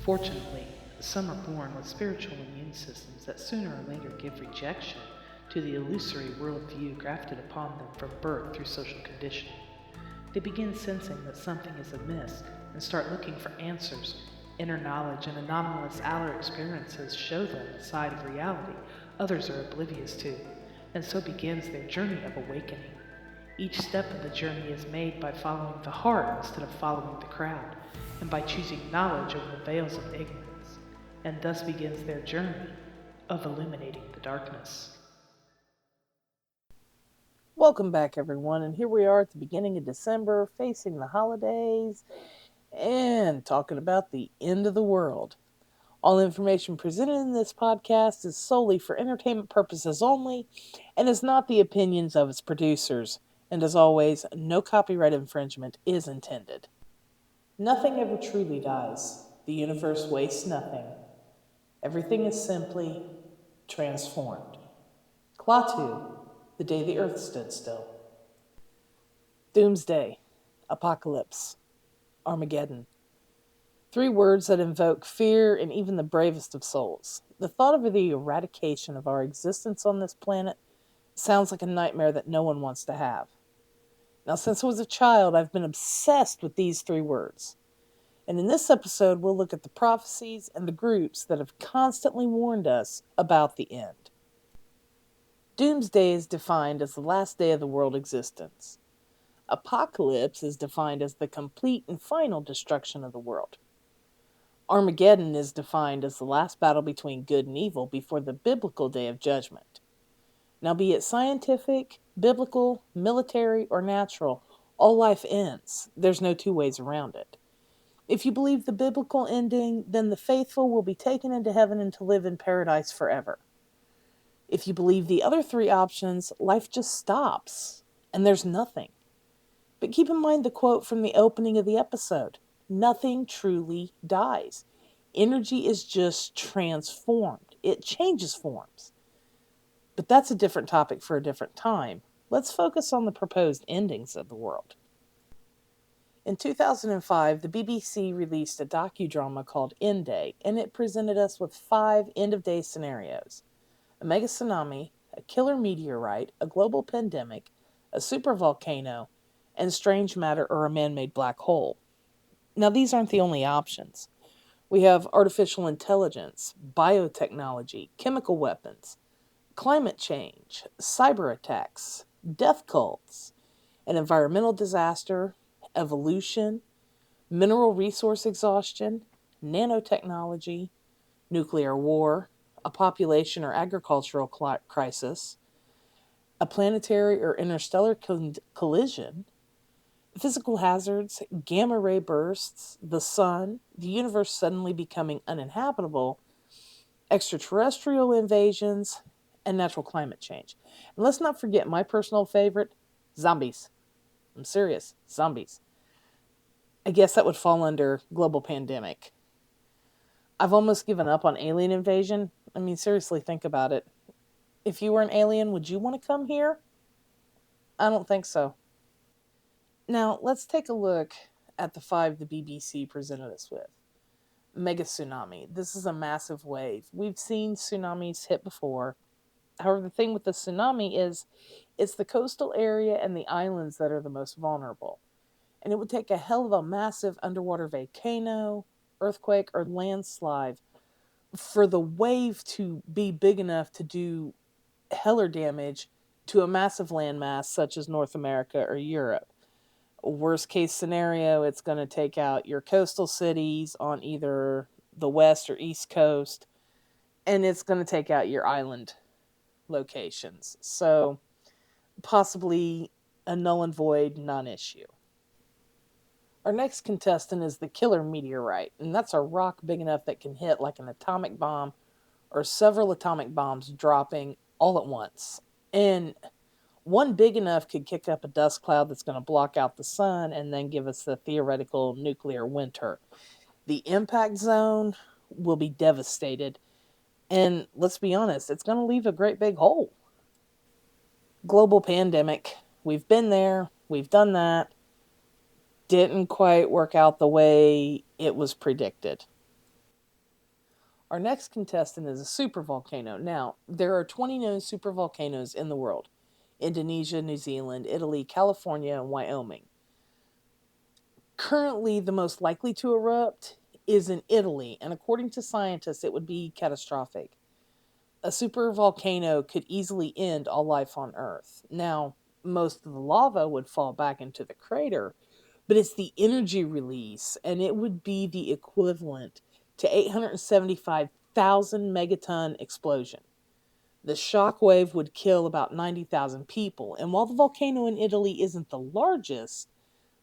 Fortunately, some are born with spiritual immune systems that sooner or later give rejection to the illusory worldview grafted upon them from birth through social conditioning. They begin sensing that something is amiss and start looking for answers. Inner knowledge and anomalous outer experiences show them a side of reality others are oblivious to, and so begins their journey of awakening. Each step of the journey is made by following the heart instead of following the crowd, and by choosing knowledge over the veils of ignorance, and thus begins their journey of illuminating the darkness. Welcome back, everyone, and here we are at the beginning of December, facing the holidays and talking about the end of the world. All information presented in this podcast is solely for entertainment purposes only and is not the opinions of its producers. And as always, no copyright infringement is intended. Nothing ever truly dies. The universe wastes nothing. Everything is simply transformed. Klaatu, the day the earth stood still. Doomsday, apocalypse, Armageddon. Three words that invoke fear in even the bravest of souls. The thought of the eradication of our existence on this planet sounds like a nightmare that no one wants to have. Now, since I was a child, I've been obsessed with these three words. And in this episode, we'll look at the prophecies and the groups that have constantly warned us about the end. Doomsday is defined as the last day of the world existence. Apocalypse is defined as the complete and final destruction of the world. Armageddon is defined as the last battle between good and evil before the biblical day of judgment. Now, be it scientific, biblical, military, or natural, all life ends. There's no two ways around it. If you believe the biblical ending, then the faithful will be taken into heaven and to live in paradise forever. If you believe the other three options, life just stops, and there's nothing. But keep in mind the quote from the opening of the episode. Nothing truly dies. Energy is just transformed. It changes forms. But that's a different topic for a different time. Let's focus on the proposed endings of the world. In 2005, the BBC released a docudrama called End Day, and it presented us with 5 end-of-day scenarios. A mega tsunami, a killer meteorite, a global pandemic, a supervolcano, and strange matter or a man-made black hole. Now, these aren't the only options. We have artificial intelligence, biotechnology, chemical weapons, climate change, cyber attacks, death cults, an environmental disaster, evolution, mineral resource exhaustion, nanotechnology, nuclear war, a population or agricultural crisis, a planetary or interstellar collision, physical hazards, gamma ray bursts, the sun, the universe suddenly becoming uninhabitable, extraterrestrial invasions, and natural climate change. And let's not forget my personal favorite, zombies. I'm serious, zombies. I guess that would fall under global pandemic. I've almost given up on alien invasion. I mean, seriously, think about it. If you were an alien, would you want to come here? I don't think so. Now, let's take a look at the 5 the BBC presented us with. Mega tsunami. This is a massive wave. We've seen tsunamis hit before. However, the thing with the tsunami is it's the coastal area and the islands that are the most vulnerable. And it would take a hell of a massive underwater volcano, earthquake, or landslide for the wave to be big enough to do heller damage to a massive landmass such as North America or Europe. Worst case scenario, it's going to take out your coastal cities on either the west or east coast, and it's going to take out your island locations. So, possibly a null and void non-issue. Our next contestant is the killer meteorite, and that's a rock big enough that can hit like an atomic bomb or several atomic bombs dropping all at once. And one big enough could kick up a dust cloud that's going to block out the sun and then give us the theoretical nuclear winter. The impact zone will be devastated. And let's be honest, it's going to leave a great big hole. Global pandemic. We've been there. We've done that. Didn't quite work out the way it was predicted. Our next contestant is a supervolcano. Now, there are 20 known supervolcanoes in the world: Indonesia, New Zealand, Italy, California, and Wyoming. Currently, the most likely to erupt is in Italy, and according to scientists, it would be catastrophic. A supervolcano could easily end all life on Earth. Now, most of the lava would fall back into the crater, but it's the energy release, and it would be the equivalent to 875,000 megaton explosion. The shock wave would kill about 90,000 people, and while the volcano in Italy isn't the largest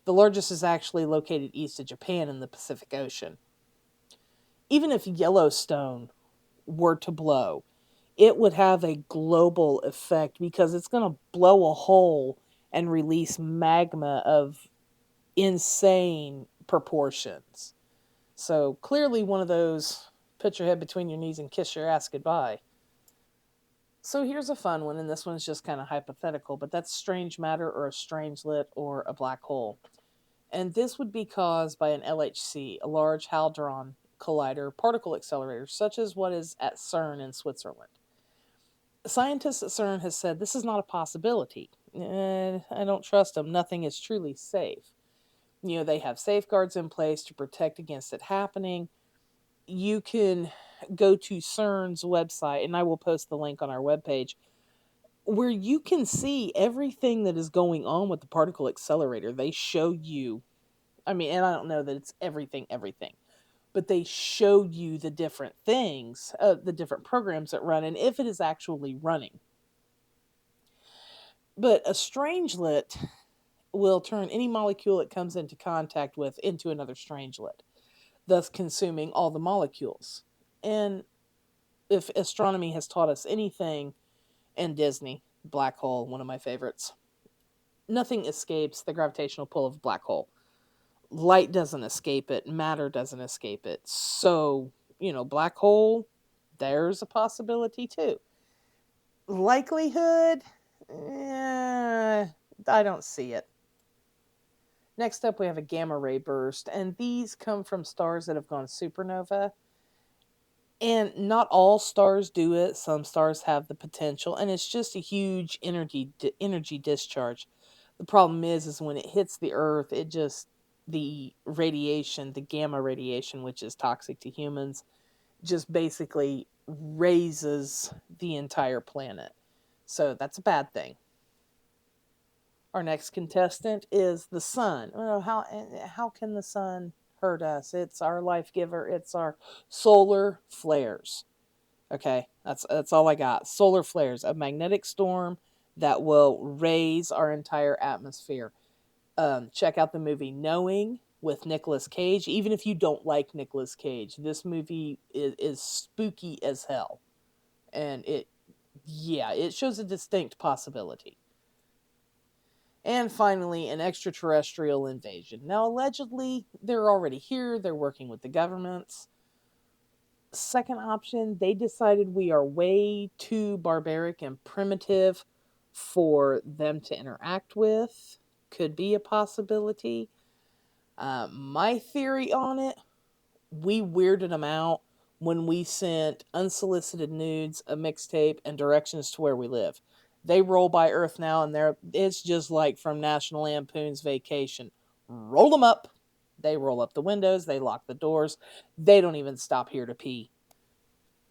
is actually located east of Japan in the Pacific Ocean. Even if Yellowstone were to blow, it would have a global effect because it's going to blow a hole and release magma of insane proportions. So clearly, one of those put your head between your knees and kiss your ass goodbye. So here's a fun one, and this one's just kind of hypothetical, but that's strange matter or a strangelet or a black hole. And this would be caused by an LHC, a Large Hadron Collider particle accelerator, such as what is at CERN in Switzerland. Scientists at CERN have said this is not a possibility. I don't trust them. Nothing is truly safe. They have safeguards in place to protect against it happening. You can go to CERN's website, and I will post the link on our webpage, where you can see everything that is going on with the particle accelerator. They show you, and I don't know that it's everything, but they show you the different things, the different programs that run, and if it is actually running. But a strangelet will turn any molecule it comes into contact with into another strangelet, thus consuming all the molecules. And if astronomy has taught us anything, and Disney, black hole, one of my favorites, nothing escapes the gravitational pull of a black hole. Light doesn't escape it, matter doesn't escape it. So, black hole, there's a possibility too. Likelihood, I don't see it. Next up, we have a gamma ray burst, and these come from stars that have gone supernova. And not all stars do it. Some stars have the potential, and it's just a huge energy discharge. The problem is when it hits the Earth, the radiation, the gamma radiation, which is toxic to humans, just basically raises the entire planet. So that's a bad thing. Our next contestant is the sun. Well, how can the sun hurt us? It's our life giver. It's our solar flares. Okay, that's all I got. Solar flares, a magnetic storm that will raise our entire atmosphere. Check out the movie Knowing with Nicolas Cage. Even if you don't like Nicolas Cage, this movie is spooky as hell, and it shows a distinct possibility. And finally, an extraterrestrial invasion. Now, allegedly, they're already here. They're working with the governments. Second option, they decided we are way too barbaric and primitive for them to interact with. Could be a possibility. My theory on it, we weirded them out when we sent unsolicited nudes, a mixtape, and directions to where we live. They roll by Earth now, and it's just like from National Lampoon's Vacation. Roll them up. They roll up the windows. They lock the doors. They don't even stop here to pee.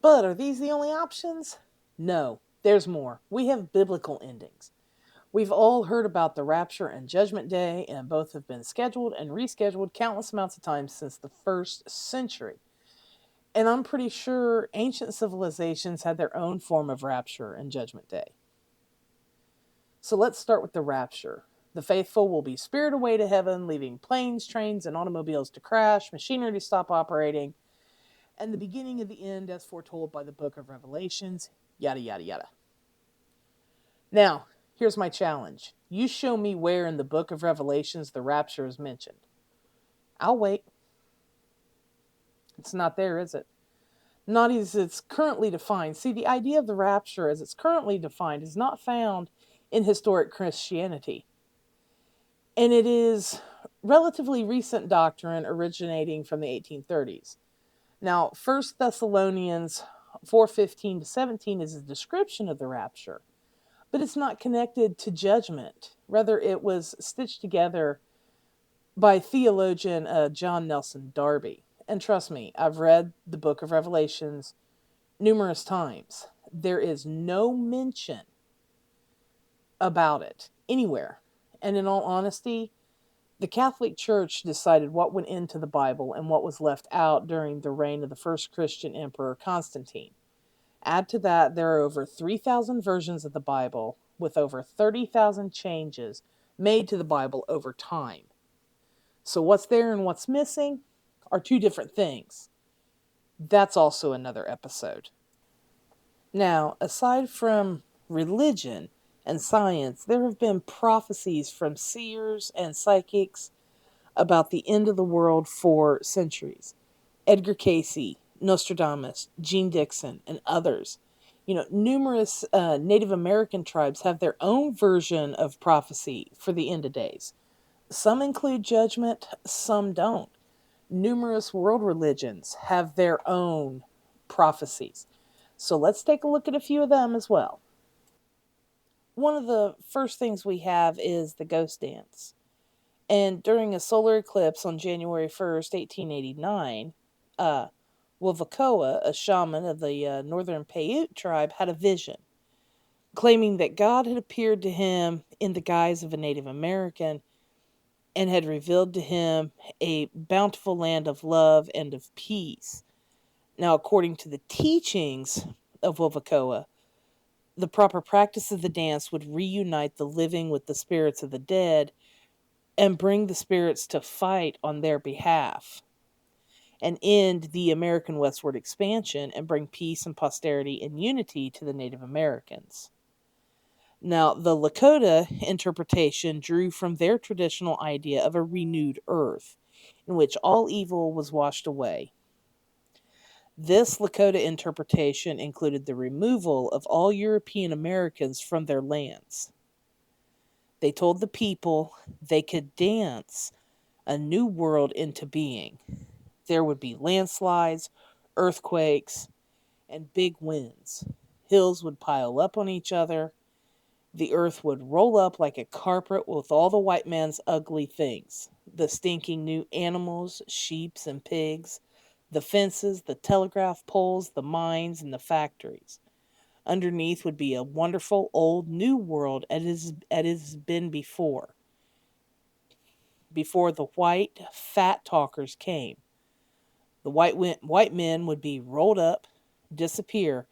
But are these the only options? No, there's more. We have biblical endings. We've all heard about the rapture and judgment day, and both have been scheduled and rescheduled countless amounts of times since the first century. And I'm pretty sure ancient civilizations had their own form of rapture and judgment day. So let's start with the rapture. The faithful will be spirited away to heaven, leaving planes, trains, and automobiles to crash, machinery to stop operating, and the beginning of the end as foretold by the book of Revelations, yada, yada, yada. Now, here's my challenge. You show me where in the book of Revelations the rapture is mentioned. I'll wait. It's not there, is it? Not as it's currently defined. See, the idea of the rapture as it's currently defined is not found in historic Christianity. And it is relatively recent doctrine originating from the 1830s. Now, First Thessalonians 4:15 to 17 is a description of the rapture, but it's not connected to judgment. Rather, it was stitched together by theologian John Nelson Darby. And trust me, I've read the book of Revelations numerous times. There is no mention about it anywhere. And in all honesty, the Catholic Church decided what went into the Bible and what was left out during the reign of the first Christian emperor Constantine. Add to that, there are over 3,000 versions of the Bible with over 30,000 changes made to the Bible over time. So, what's there and what's missing are two different things. That's also another episode. Now, aside from religion and science, there have been prophecies from seers and psychics about the end of the world for centuries. Edgar Cayce, Nostradamus, Gene Dixon, and others. Numerous Native American tribes have their own version of prophecy for the end of days. Some include judgment, some don't. Numerous world religions have their own prophecies. So let's take a look at a few of them as well. One of the first things we have is the ghost dance. And during a solar eclipse on January 1st, 1889, Wavakoa, a shaman of the northern Paiute tribe, had a vision, claiming that God had appeared to him in the guise of a Native American and had revealed to him a bountiful land of love and of peace. Now, according to the teachings of Wavakoa, the proper practice of the dance would reunite the living with the spirits of the dead and bring the spirits to fight on their behalf and end the American westward expansion and bring peace and posterity and unity to the Native Americans. Now, the Lakota interpretation drew from their traditional idea of a renewed earth in which all evil was washed away. This Lakota interpretation included the removal of all European Americans from their lands. They told the people they could dance a new world into being. There would be landslides, earthquakes, and big winds. Hills would pile up on each other. The earth would roll up like a carpet with all the white man's ugly things, the stinking new animals, sheeps and pigs, the fences, the telegraph poles, the mines, and the factories. Underneath would be a wonderful old new world as it has been before the white, fat talkers came. The white men would be rolled up, disappear,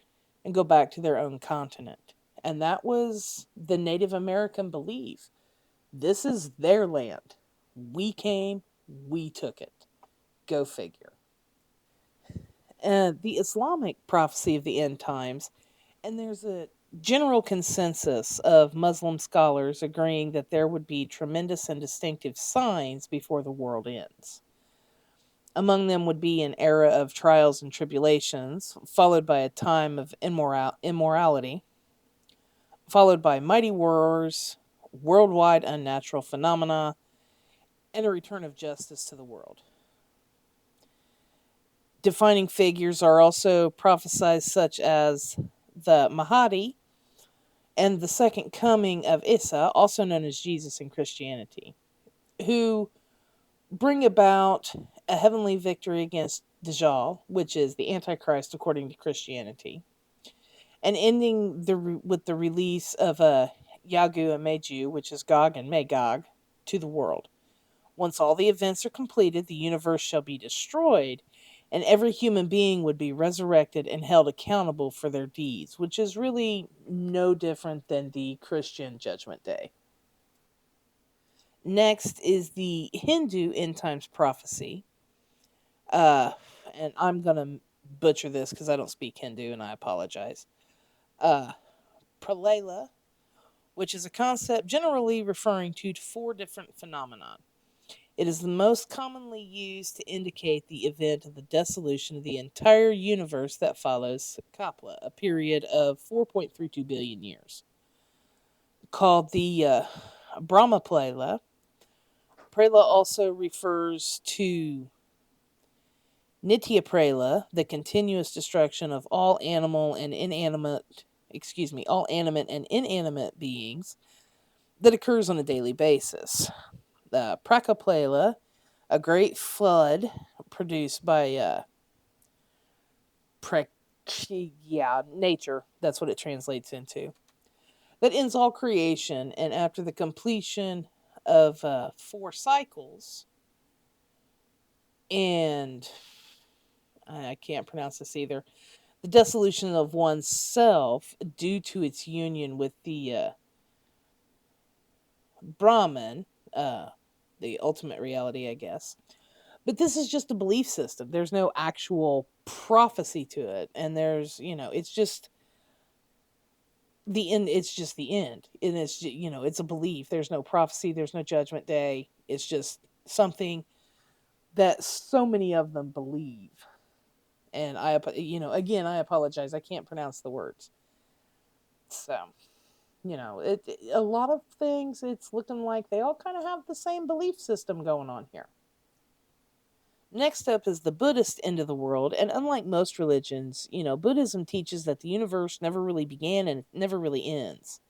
and go back to their own continent. And that was the Native American belief. This is their land. We came, we took it. Go figure. The Islamic prophecy of the end times, and there's a general consensus of Muslim scholars agreeing that there would be tremendous and distinctive signs before the world ends. Among them would be an era of trials and tribulations, followed by a time of immorality, followed by mighty wars, worldwide unnatural phenomena, and a return of justice to the world. Defining figures are also prophesied, such as the Mahdi and the second coming of Isa, also known as Jesus in Christianity, who bring about a heavenly victory against Dajjal, which is the Antichrist according to Christianity, and ending with the release of Yagu and Meju, which is Gog and Magog, to the world. Once all the events are completed, the universe shall be destroyed, and every human being would be resurrected and held accountable for their deeds, which is really no different than the Christian Judgment Day. Next is the Hindu end times prophecy. Uh, and I'm going to butcher this because I don't speak Hindu and I apologize. Pralela, which is a concept generally referring to four different phenomena. It is the most commonly used to indicate the event of the dissolution of the entire universe that follows Kapla, a period of 4.32 billion years. Called the Brahma Prela also refers to Nitya Prela, the continuous destruction of all animal and inanimate, all animate and inanimate beings that occurs on a daily basis. Prakaplela, a great flood produced by nature. That's what it translates into. That ends all creation, and after the completion of 4 cycles, and I can't pronounce this either, the dissolution of oneself due to its union with the Brahman, the ultimate reality, I guess. But this is just a belief system. There's no actual prophecy to it, and it's just the end. It's just the end, and it's a belief. There's no prophecy. There's no judgment day. It's just something that so many of them believe. And again, I apologize. I can't pronounce the words. So, a lot of things, it's looking like they all kind of have the same belief system going on here. Next up is the Buddhist end of the world, and unlike most religions, Buddhism teaches that the universe never really began and never really ends.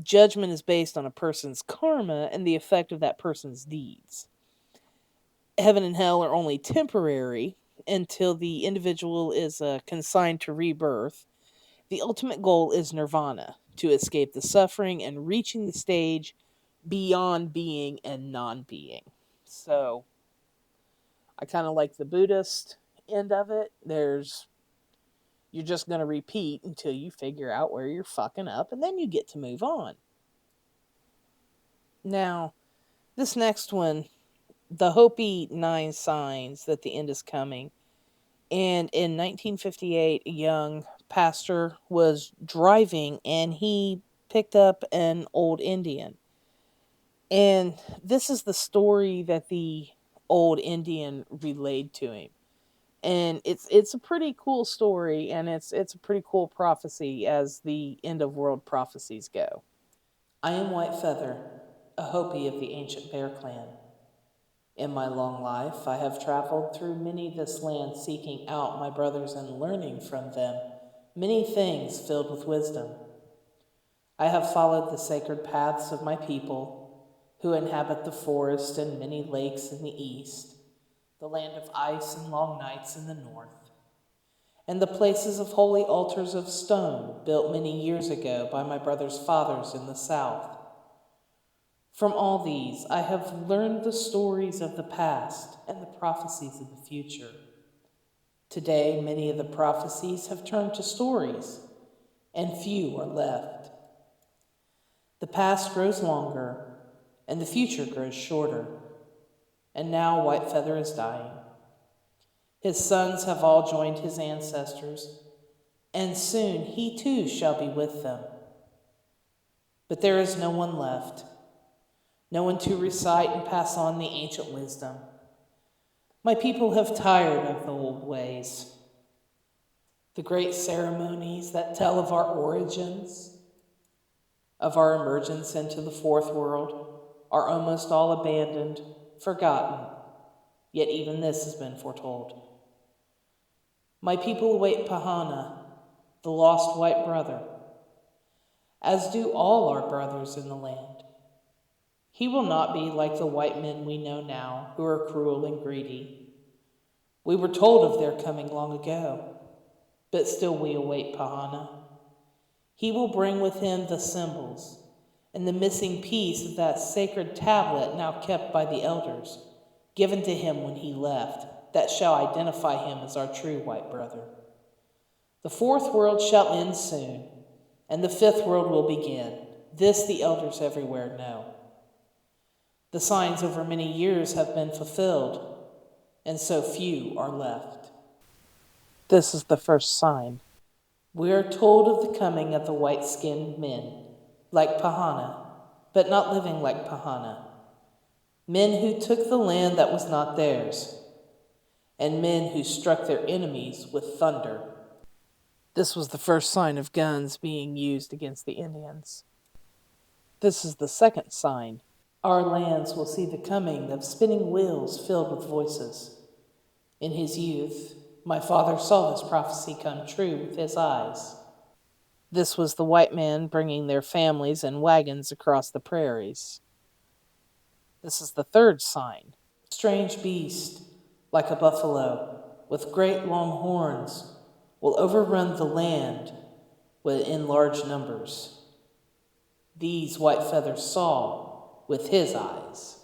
Judgment is based on a person's karma and the effect of that person's deeds. Heaven and hell are only temporary until the individual is consigned to rebirth. The ultimate goal is nirvana, to escape the suffering and reaching the stage beyond being and non being. So, I kind of like the Buddhist end of it. You're just going to repeat until you figure out where you're fucking up, and then you get to move on. Now, this next one, the Hopi 9 signs that the end is coming. And in 1958, a young pastor was driving and he picked up an old Indian. And this is the story that the old Indian relayed to him. And it's a pretty cool story, and it's a pretty cool prophecy as the end of world prophecies go. I am White Feather, a Hopi of the ancient Bear Clan. In my long life, I have traveled through many this land seeking out my brothers and learning from them many things filled with wisdom. I have followed the sacred paths of my people, who inhabit the forest and many lakes in the east, the land of ice and long nights in the north, and the places of holy altars of stone built many years ago by my brother's fathers in the south. From all these, I have learned the stories of the past and the prophecies of the future. Today, many of the prophecies have turned to stories, and few are left. The past grows longer, and the future grows shorter. And now White Feather is dying. His sons have all joined his ancestors, and soon he too shall be with them. But there is no one left, no one to recite and pass on the ancient wisdom. My people have tired of the old ways. The great ceremonies that tell of our origins, of our emergence into the fourth world, are almost all abandoned, forgotten, yet even this has been foretold. My people await Pahana, the lost white brother, as do all our brothers in the land. He will not be like the white men we know now, who are cruel and greedy. We were told of their coming long ago, but still we await Pahana. He will bring with him the symbols and the missing piece of that sacred tablet now kept by the elders, given to him when he left, that shall identify him as our true white brother. The fourth world shall end soon, and the fifth world will begin. This the elders everywhere know. The signs over many years have been fulfilled, and so few are left. This is the first sign. We are told of the coming of the white-skinned men, like Pahana, but not living like Pahana. Men who took the land that was not theirs, and men who struck their enemies with thunder. This was the first sign of guns being used against the Indians. This is the second sign. Our lands will see the coming of spinning wheels filled with voices. In his youth, my father saw this prophecy come true with his eyes. This was the white man bringing their families in wagons across the prairies. This is the third sign. Strange beast, like a buffalo, with great long horns, will overrun the land in large numbers. These White Feather saw with his eyes.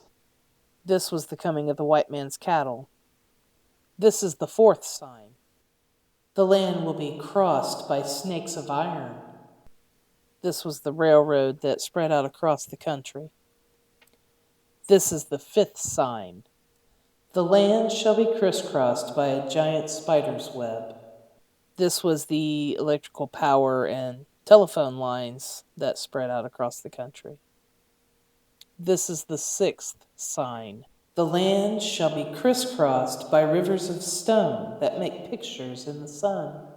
This was the coming of the white man's cattle. This is the fourth sign. The land will be crossed by snakes of iron. This was the railroad that spread out across the country. This is the fifth sign. The land shall be crisscrossed by a giant spider's web. This was the electrical power and telephone lines that spread out across the country. This is the sixth sign. The land shall be crisscrossed by rivers of stone that make pictures in the sun.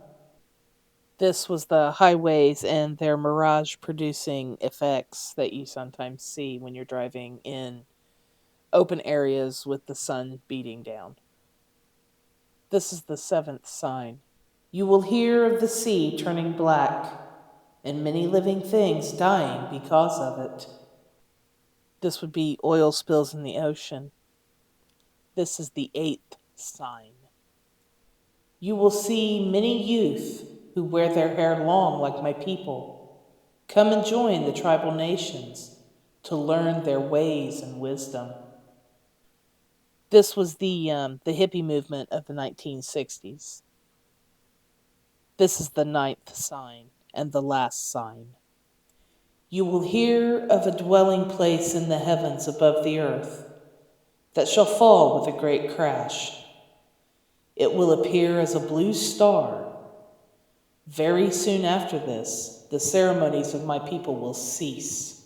This was the highways and their mirage producing effects that you sometimes see when you're driving in open areas with the sun beating down. This is the seventh sign. You will hear of the sea turning black and many living things dying because of it. This would be oil spills in the ocean. This is the eighth sign. You will see many youth who wear their hair long like my people come and join the tribal nations to learn their ways and wisdom. This was the hippie movement of the 1960s. This is the ninth sign and the last sign. You will hear of a dwelling place in the heavens above the earth that shall fall with a great crash. It will appear as a blue star. Very soon after this, the ceremonies of my people will cease.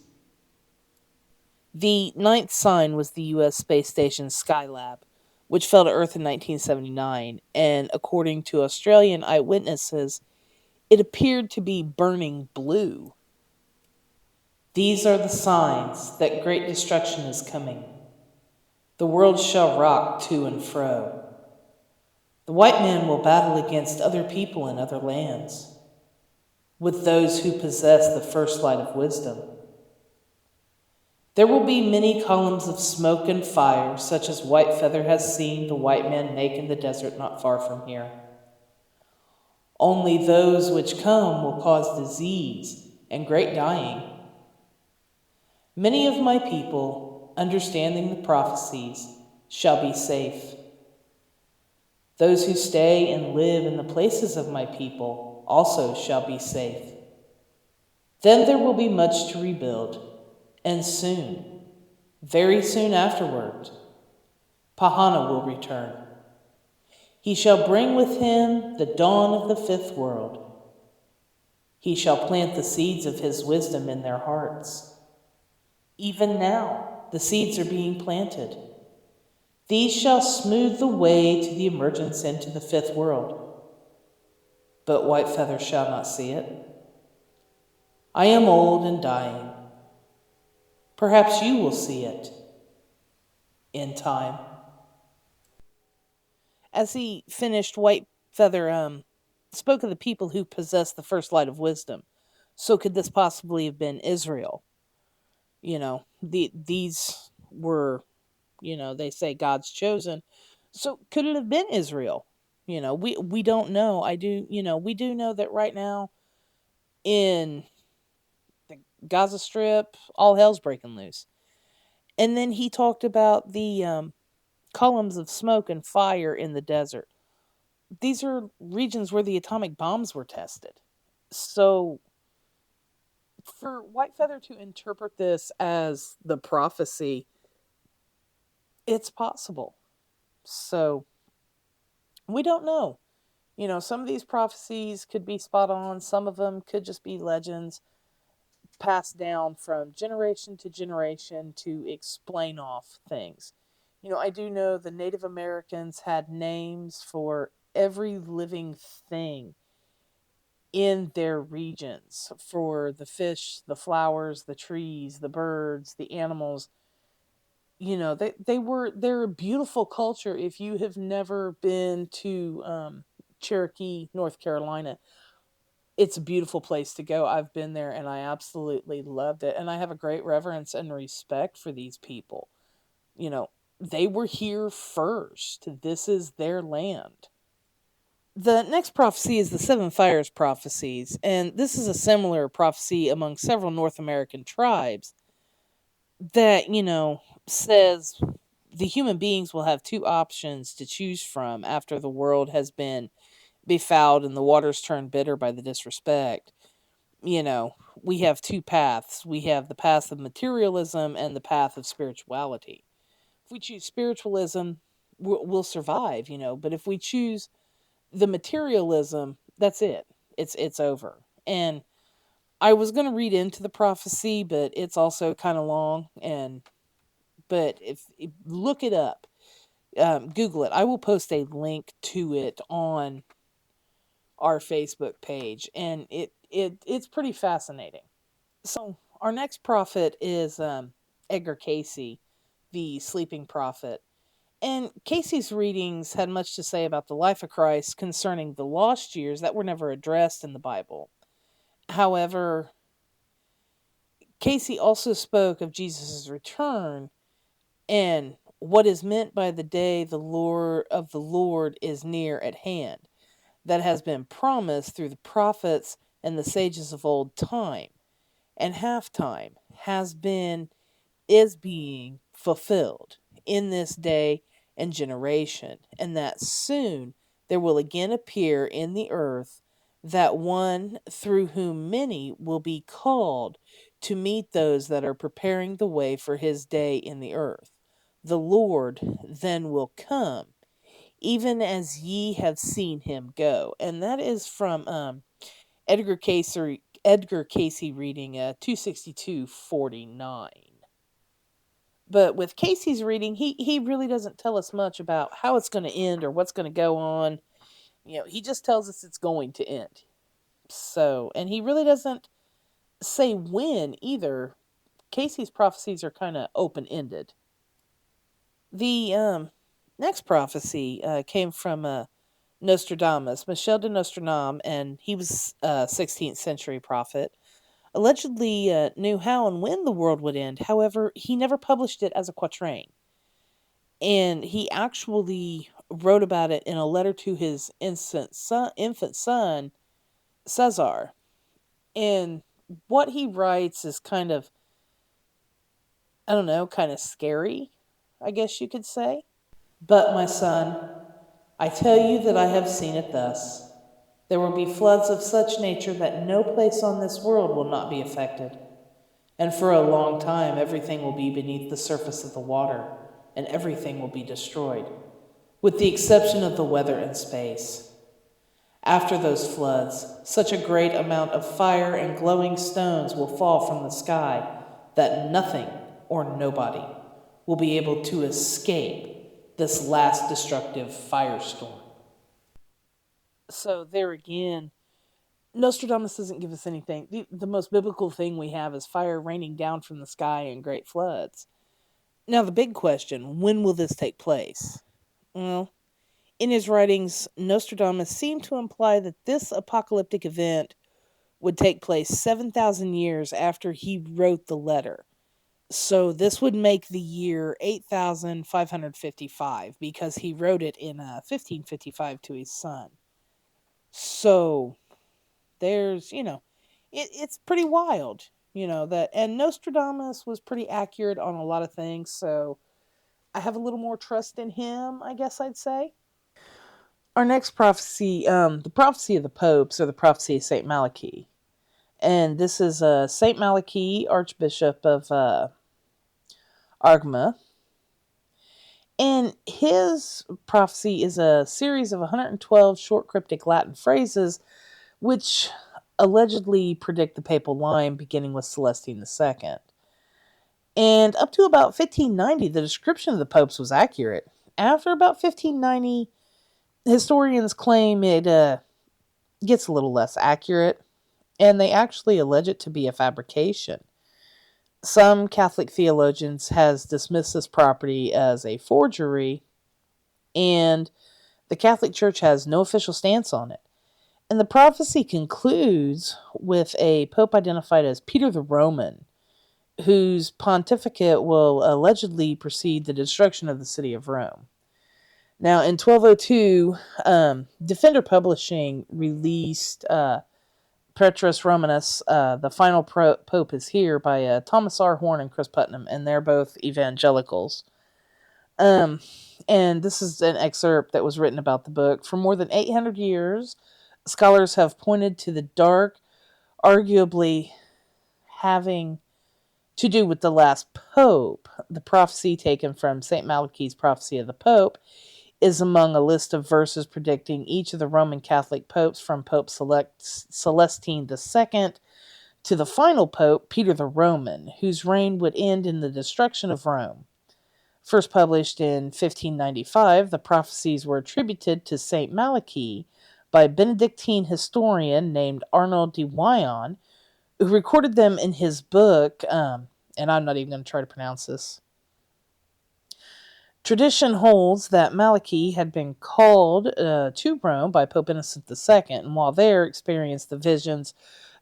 The ninth sign was the U.S. space station Skylab, which fell to Earth in 1979, and according to Australian eyewitnesses, it appeared to be burning blue. These are the signs that great destruction is coming. The world shall rock to and fro. The white man will battle against other people in other lands, with those who possess the first light of wisdom. There will be many columns of smoke and fire, such as White Feather has seen the white man make in the desert not far from here. Only those which come will cause disease and great dying. Many of my people, understanding the prophecies, shall be safe. Those who stay and live in the places of my people also shall be safe. Then there will be much to rebuild, and soon, very soon afterward, Pahana will return. He shall bring with him the dawn of the fifth world. He shall plant the seeds of his wisdom in their hearts. Even now, the seeds are being planted. These shall smooth the way to the emergence into the fifth world. But White Feather shall not see it. I am old and dying. Perhaps you will see it in time. As he finished, White Feather spoke of the people who possessed the first light of wisdom. So could this possibly have been Israel? These were, they say God's chosen. So could it have been Israel? We don't know. We do know that right now in the Gaza Strip, all hell's breaking loose. And then he talked about the columns of smoke and fire in the desert. These are regions where the atomic bombs were tested. So for White Feather to interpret this as the prophecy, it's possible. So we don't know. Some of these prophecies could be spot on, some of them could just be legends passed down from generation to generation to explain off things. I do know the Native Americans had names for every living thing in their regions, for the fish, the flowers, the trees, the birds, the animals. they're a beautiful culture. If you have never been to Cherokee, North Carolina, it's a beautiful place to go. I've been there and I absolutely loved it. And I have a great reverence and respect for these people. You know, they were here first. This is their land. The next prophecy is the Seven Fires prophecies, and this is a similar prophecy among several North American tribes that, says the human beings will have two options to choose from after the world has been befouled and the waters turned bitter by the disrespect. You know, we have two paths. We have the path of materialism and the path of spirituality. If we choose spiritualism, we'll survive, but if we choose the materialism, that's it. It's over. And I was going to read into the prophecy, but it's also kind of long. But if look it up, Google it. I will post a link to it on our Facebook page, and it's pretty fascinating. So our next prophet is Edgar Casey, the sleeping prophet. And Casey's readings had much to say about the life of Christ concerning the lost years that were never addressed in the Bible. However, Casey also spoke of Jesus' return and what is meant by the day the Lord is near at hand, that has been promised through the prophets and the sages of old time, and half time is being fulfilled in this day and generation, and that soon there will again appear in the earth that one through whom many will be called to meet those that are preparing the way for his day in the earth. The Lord then will come, even as ye have seen him go. And that is from Edgar Casey reading 262:49. But with Casey's reading, he really doesn't tell us much about how it's going to end or what's going to go on. He just tells us it's going to end. So, and he really doesn't say when either. Casey's prophecies are kind of open ended. The next prophecy came from Nostradamus, Michel de Nostradam, and he was a 16th century prophet. Allegedly knew how and when the world would end. However, he never published it as a quatrain. And he actually wrote about it in a letter to his infant son Cesar. And what he writes is kind of, I don't know, kind of scary, I guess you could say. But, my son, I tell you that I have seen it thus. There will be floods of such nature that no place on this world will not be affected. And for a long time, everything will be beneath the surface of the water, and everything will be destroyed, with the exception of the weather and space. After those floods, such a great amount of fire and glowing stones will fall from the sky that nothing or nobody will be able to escape this last destructive firestorm. So, there again, Nostradamus doesn't give us anything. The most biblical thing we have is fire raining down from the sky and great floods. Now, the big question, when will this take place? Well, in his writings, Nostradamus seemed to imply that this apocalyptic event would take place 7,000 years after he wrote the letter. So this would make the year 8,555 because he wrote it in 1555 to his son. So there's, it's pretty wild, that, and Nostradamus was pretty accurate on a lot of things. So I have a little more trust in him, I guess I'd say. Our next prophecy, the prophecy of the popes, or the prophecy of Saint Malachi, and this is Saint Malachi, Archbishop of Argma, and his prophecy is a series of 112 short cryptic Latin phrases, which allegedly predict the papal line, beginning with Celestine II. And up to about 1590, the description of the popes was accurate. After about 1590, historians claim it gets a little less accurate, and they actually allege it to be a fabrication. Some Catholic theologians has dismissed this property as a forgery, and the Catholic Church has no official stance on it. And the prophecy concludes with a pope identified as Peter the Roman, whose pontificate will allegedly precede the destruction of the city of Rome. Now, in 1202, Defender Publishing released Petrus Romanus, The Final Pope is Here, by Thomas R. Horn and Chris Putnam, and they're both evangelicals. Um, and this is an excerpt that was written about the book. For more than 800 years, scholars have pointed to the dark, arguably having to do with the last pope. The prophecy taken from St. Malachi's Prophecy of the Pope is among a list of verses predicting each of the Roman Catholic popes from Pope Celestine II to the final pope, Peter the Roman, whose reign would end in the destruction of Rome. First published in 1595, the prophecies were attributed to St. Malachi by a Benedictine historian named Arnold de Wyon, who recorded them in his book, and I'm not even going to try to pronounce this. Tradition holds that Malachi had been called to Rome by Pope Innocent II, and while there experienced the visions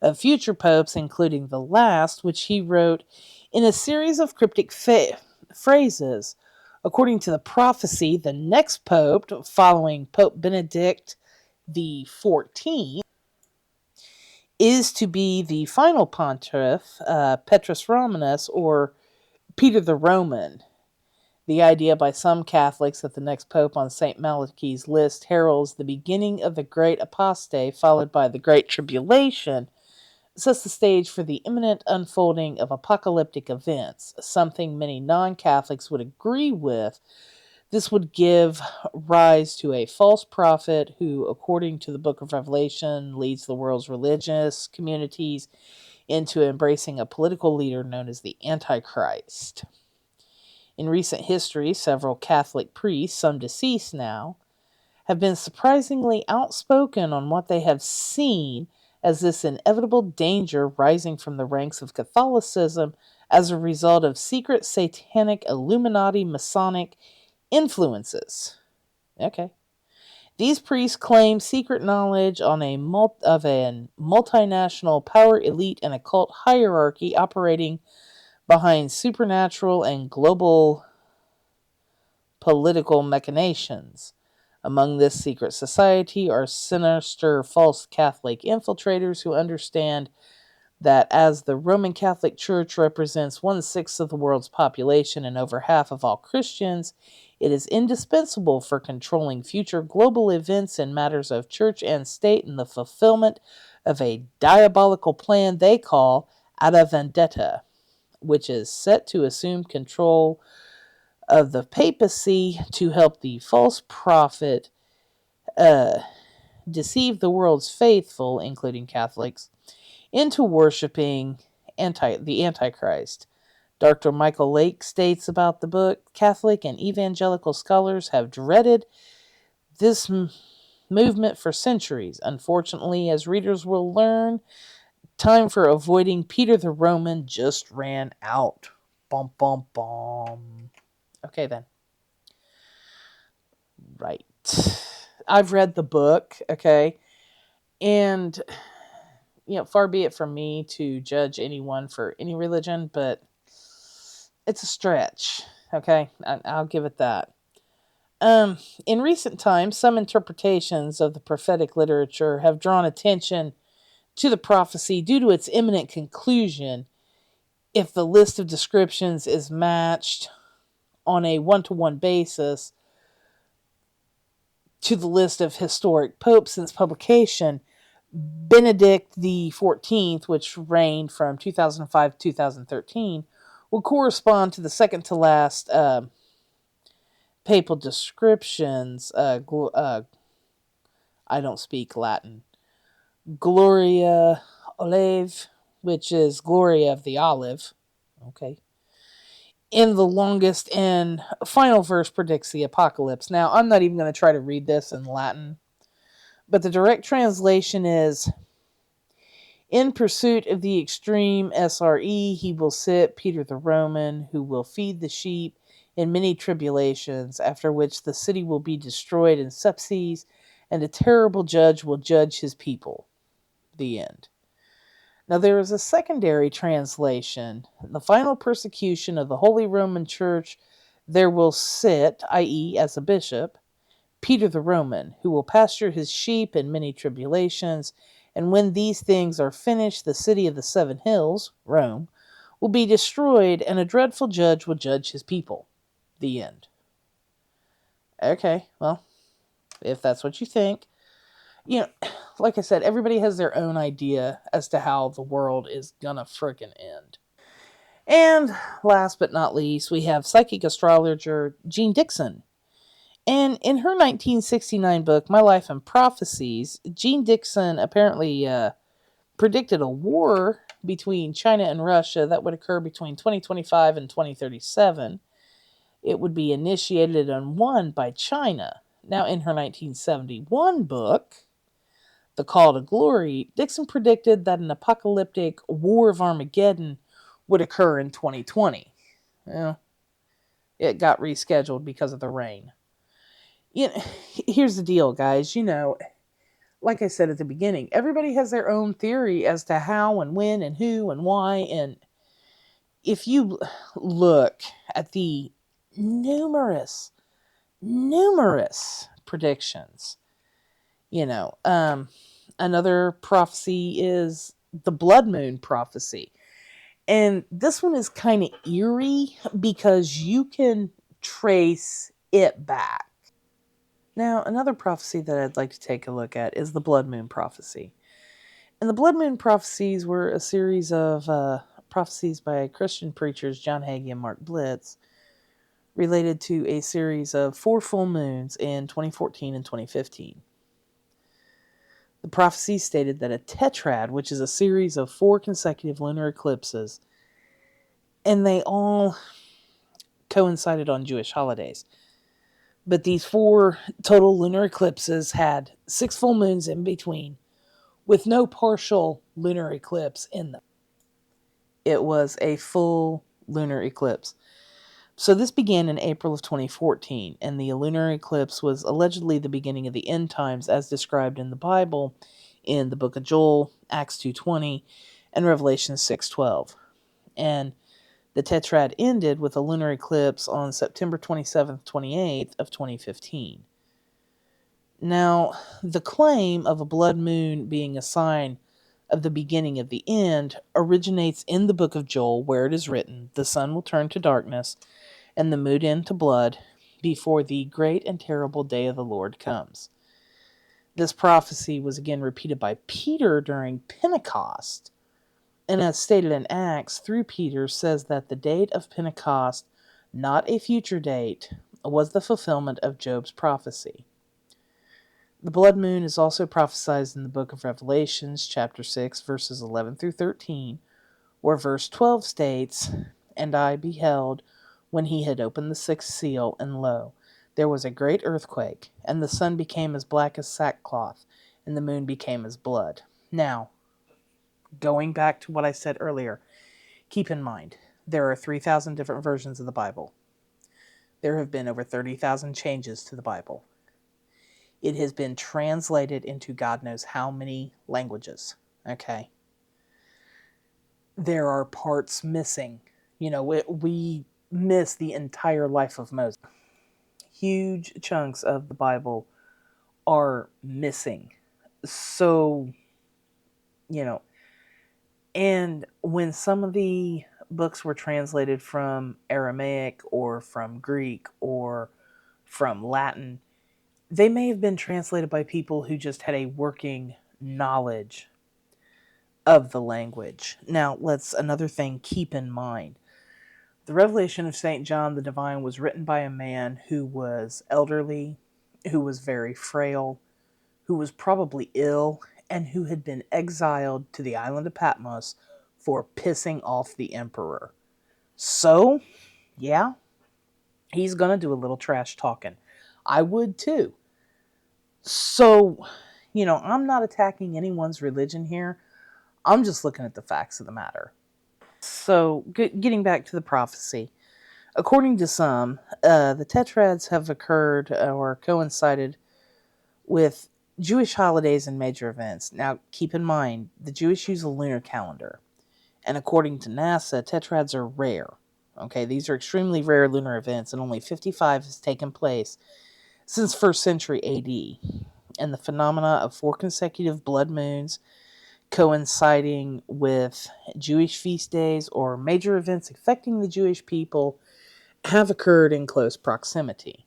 of future popes, including the last, which he wrote in a series of cryptic phrases. According to the prophecy, the next pope, following Pope Benedict the 14th, is to be the final pontiff, Petrus Romanus, or Peter the Roman. The idea by some Catholics that the next pope on St. Malachi's list heralds the beginning of the great apostasy, followed by the great tribulation, sets the stage for the imminent unfolding of apocalyptic events, something many non-Catholics would agree with. This would give rise to a false prophet who, according to the book of Revelation, leads the world's religious communities into embracing a political leader known as the Antichrist. In recent history, several Catholic priests, some deceased now, have been surprisingly outspoken on what they have seen as this inevitable danger rising from the ranks of Catholicism as a result of secret satanic Illuminati Masonic influences. Okay. These priests claim secret knowledge of a multinational power elite and occult hierarchy operating behind supernatural and global political machinations. Among this secret society are sinister false Catholic infiltrators who understand that as the Roman Catholic Church represents 1/6 of the world's population and over half of all Christians, it is indispensable for controlling future global events in matters of church and state in the fulfillment of a diabolical plan they call Ada Vendetta, which is set to assume control of the papacy to help the false prophet deceive the world's faithful, including Catholics, into worshiping the Antichrist. Dr. Michael Lake states about the book, Catholic and evangelical scholars have dreaded this movement for centuries. Unfortunately, as readers will learn, time for avoiding Peter the Roman just ran out. Bum, bum, bum. Okay, then. Right. I've read the book, okay? And, far be it from me to judge anyone for any religion, but it's a stretch, okay? I'll give it that. In recent times, some interpretations of the prophetic literature have drawn attention to the prophecy due to its imminent conclusion if the list of descriptions is matched on a one-to-one basis to the list of historic popes since publication. Benedict the 14th, which reigned from 2005 to 2013, will correspond to the second to last papal descriptions. I don't speak Latin. Gloria Olive, which is Gloria of the Olive. Okay. In the longest and final verse predicts the apocalypse. Now, I'm not even going to try to read this in Latin, but the direct translation is, In pursuit of the extreme SRE, he will sit Peter the Roman, who will feed the sheep in many tribulations, after which the city will be destroyed in sepses, and a terrible judge will judge his people. The end. Now, there is a secondary translation. The final persecution of the Holy Roman Church, there will sit, i.e., as a bishop, Peter the Roman, who will pasture his sheep in many tribulations, and when these things are finished, the city of the seven hills, Rome, will be destroyed, and a dreadful judge will judge his people. The end. Okay, well, if that's what you think, you know, like I said, everybody has their own idea as to how the world is gonna frickin' end. And last but not least, we have psychic astrologer Jean Dixon. And in her 1969 book, My Life and Prophecies, Jean Dixon apparently predicted a war between China and Russia that would occur between 2025 and 2037. It would be initiated and won by China. Now, in her 1971 book, The Call to Glory, Dixon predicted that an apocalyptic War of Armageddon would occur in 2020. Well, it got rescheduled because of the rain. You know, here's the deal, guys. Like I said at the beginning, everybody has their own theory as to how and when and who and why. And if you look at the numerous, numerous predictions, you know, another prophecy is the blood moon prophecy. And this one is kind of eerie because you can trace it back. Now, another prophecy that I'd like to take a look at is the blood moon prophecy. And the blood moon prophecies were a series of prophecies by Christian preachers John Hagee and Mark Blitz related to a series of 4 full moons in 2014 and 2015. The prophecy stated that a tetrad, which is a series of 4 consecutive lunar eclipses, and they all coincided on Jewish holidays. But these 4 total lunar eclipses had 6 full moons in between, with no partial lunar eclipse in them. It was a full lunar eclipse. So this began in April of 2014, and the lunar eclipse was allegedly the beginning of the end times as described in the Bible in the book of Joel, Acts 2:20, and Revelation 6:12. And the tetrad ended with a lunar eclipse on September 27th, 28th of 2015. Now, the claim of a blood moon being a sign of the beginning of the end originates in the book of Joel, where it is written, "The sun will turn to darkness and the moon into blood before the great and terrible day of the Lord comes." This prophecy was again repeated by Peter during Pentecost, and as stated in Acts, through Peter, says that the date of Pentecost, not a future date, was the fulfillment of Job's prophecy. The blood moon is also prophesied in the book of Revelations, chapter 6, verses 11 through 13, where verse 12 states, "And I beheld, when he had opened the 6th seal, and lo, there was a great earthquake, and the sun became as black as sackcloth, and the moon became as blood." Now, going back to what I said earlier, keep in mind, there are 3,000 different versions of the Bible. There have been over 30,000 changes to the Bible. It has been translated into God knows how many languages, okay? There are parts missing. We miss the entire life of Moses. Huge chunks of the Bible are missing. So, you know, and when some of the books were translated from Aramaic or from Greek or from Latin, they may have been translated by people who just had a working knowledge of the language. Now, another thing keep in mind. The Revelation of St. John the Divine was written by a man who was elderly, who was very frail, who was probably ill, and who had been exiled to the island of Patmos for pissing off the emperor. So, yeah, he's going to do a little trash talking. I would too. So, I'm not attacking anyone's religion here. I'm just looking at the facts of the matter. So, getting back to the prophecy, according to some, the tetrads have occurred or coincided with Jewish holidays and major events. Now, keep in mind, the Jewish use a lunar calendar, and according to NASA, tetrads are rare. Okay, these are extremely rare lunar events, and only 55 has taken place since 1st century AD. And the phenomena of 4 consecutive blood moons coinciding with Jewish feast days or major events affecting the Jewish people have occurred in close proximity.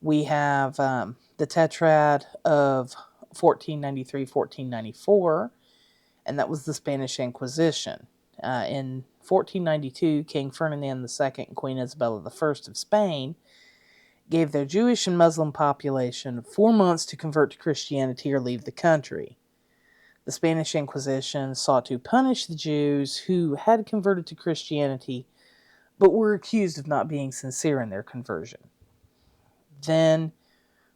We have the tetrad of 1493 1494, and that was the Spanish Inquisition. In 1492, King Ferdinand II and Queen Isabella I of Spain gave their Jewish and Muslim population 4 months to convert to Christianity or leave the country. The Spanish Inquisition sought to punish the Jews who had converted to Christianity but were accused of not being sincere in their conversion. Then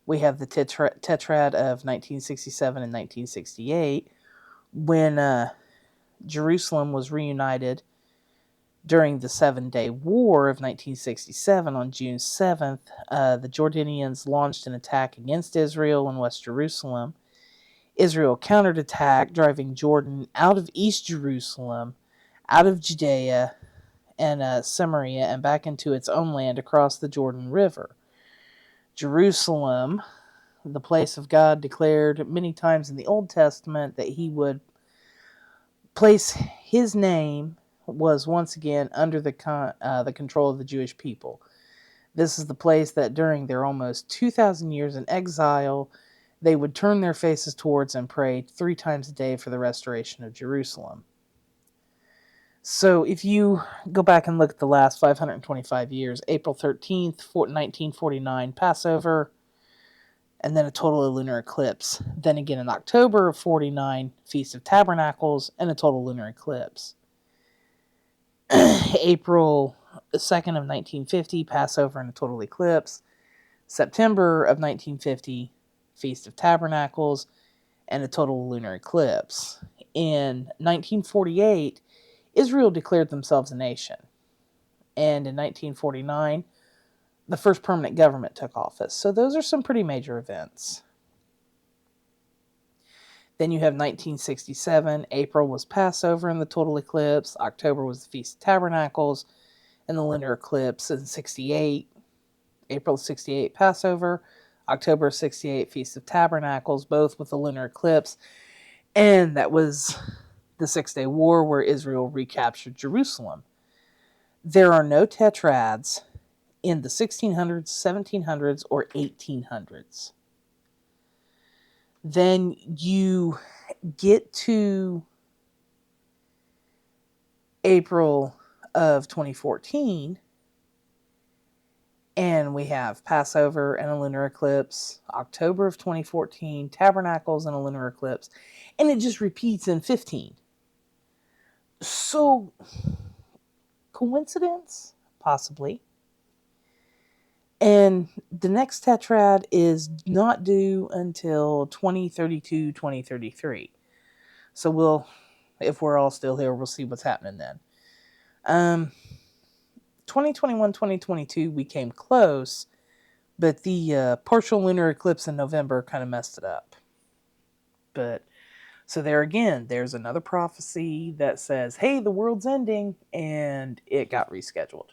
we have the tetrad of 1967 and 1968, when Jerusalem was reunited during the 7-Day War of 1967. On June 7th, the Jordanians launched an attack against Israel in West Jerusalem. Israel countered attack, driving Jordan out of East Jerusalem, out of Judea and Samaria, and back into its own land across the Jordan River. Jerusalem, the place of God, declared many times in the Old Testament that he would place his name, was once again under the control of the Jewish people. This is the place that during their almost 2,000 years in exile, they would turn their faces towards and pray 3 times a day for the restoration of Jerusalem. So if you go back and look at the last 525 years, April 13th, 1949, Passover, and then a total lunar eclipse. Then again in October of 49, Feast of Tabernacles, and a total lunar eclipse. April 2nd of 1950, Passover and a total eclipse. September of 1950, Feast of Tabernacles, and a total lunar eclipse. In 1948, Israel declared themselves a nation. And in 1949, the first permanent government took office. So those are some pretty major events. Then you have 1967. April was Passover and the total eclipse. October was the Feast of Tabernacles and the lunar eclipse. In 68, April 68, Passover. October 68, Feast of Tabernacles, both with the lunar eclipse. And that was the 6-Day War where Israel recaptured Jerusalem. There are no tetrads in the 1600s, 1700s, or 1800s. Then you get to April of 2014, and we have Passover and a lunar eclipse, October of 2014, Tabernacles and a lunar eclipse, and it just repeats in 15. So, coincidence? Possibly. And the next tetrad is not due until 2032, 2033. So if we're all still here, we'll see what's happening then. 2021, 2022, we came close, but the partial lunar eclipse in November kind of messed it up. But, so there again, there's another prophecy that says, hey, the world's ending, and it got rescheduled.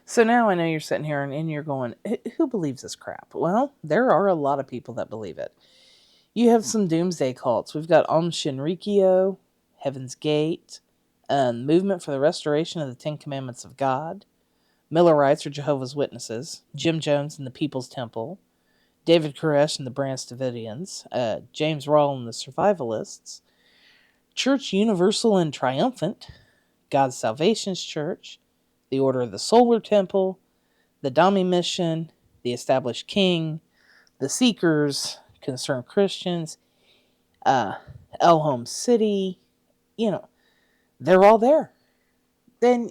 So now I know you're sitting here and you're going, who believes this crap? Well, there are a lot of people that believe it. You have some doomsday cults. We've got Om Shinrikyo, Heaven's Gate, Movement for the Restoration of the Ten Commandments of God, Millerites or Jehovah's Witnesses, Jim Jones and the People's Temple, David Koresh and the Branch Davidians, James Rawle and the Survivalists, Church Universal and Triumphant, God's Salvation's Church, the Order of the Solar Temple, the Dami Mission, the Established King, the Seekers, Concerned Christians, El Home City, they're all there. Then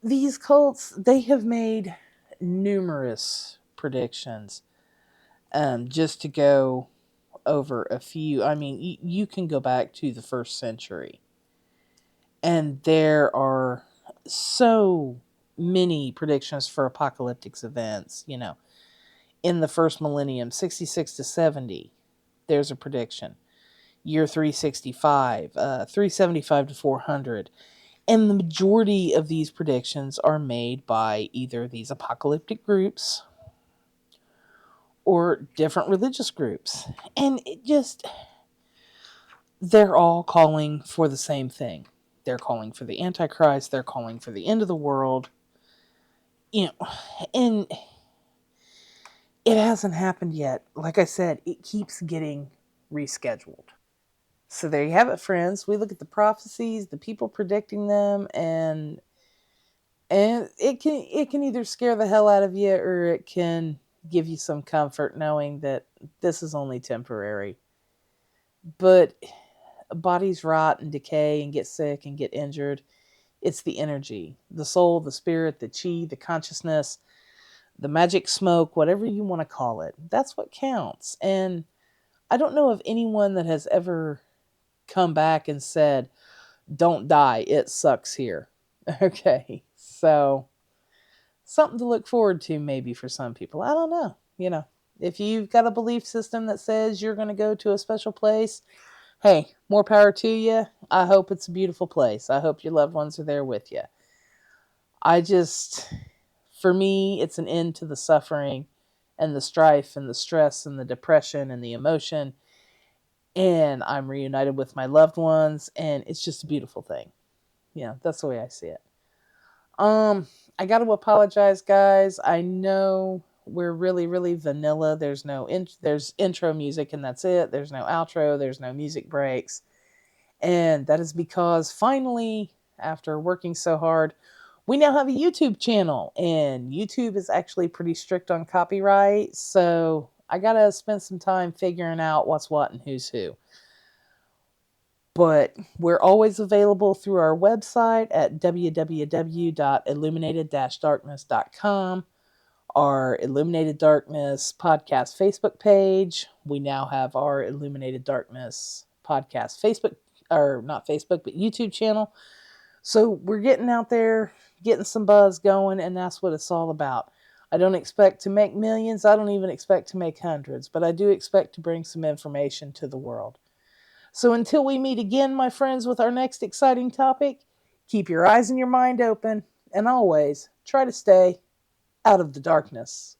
these cults, they have made numerous predictions just to go over a few. I mean, you can go back to the first century, and there are so many predictions for apocalyptic events. In the first millennium, 66 to 70, there's a prediction. Year 365, 375 to 400. And the majority of these predictions are made by either these apocalyptic groups or different religious groups. And they're all calling for the same thing. They're calling for the Antichrist. They're calling for the end of the world. And it hasn't happened yet. Like I said, it keeps getting rescheduled. So there you have it, friends. We look at the prophecies, the people predicting them, and it can either scare the hell out of you, or it can give you some comfort knowing that this is only temporary. But bodies rot and decay and get sick and get injured. It's the energy, the soul, the spirit, the chi, the consciousness, the magic smoke, whatever you want to call it. That's what counts. And I don't know of anyone that has ever come back and said, "Don't die, it sucks here." Okay, so something to look forward to maybe for some people. I don't know. If you've got a belief system that says you're going to go to a special place, hey, more power to you. I hope it's a beautiful place. I hope your loved ones are there with you. For me, it's an end to the suffering and the strife and the stress and the depression and the emotion. And I'm reunited with my loved ones, and it's just a beautiful thing. That's the way I see it. I got to apologize, guys. I know we're really, really vanilla. There's intro music, and that's it. There's no outro. There's no music breaks. And that is because finally, after working so hard, we now have a YouTube channel, and YouTube is actually pretty strict on copyright. So I got to spend some time figuring out what's what and who's who. But we're always available through our website at www.illuminated-darkness.com, our Illuminated Darkness podcast Facebook page. We now have our Illuminated Darkness podcast Facebook, or not Facebook, but YouTube channel. So we're getting out there, getting some buzz going, and that's what it's all about. I don't expect to make millions. I don't even expect to make hundreds, but I do expect to bring some information to the world. So until we meet again, my friends, with our next exciting topic, keep your eyes and your mind open, and always try to stay out of the darkness.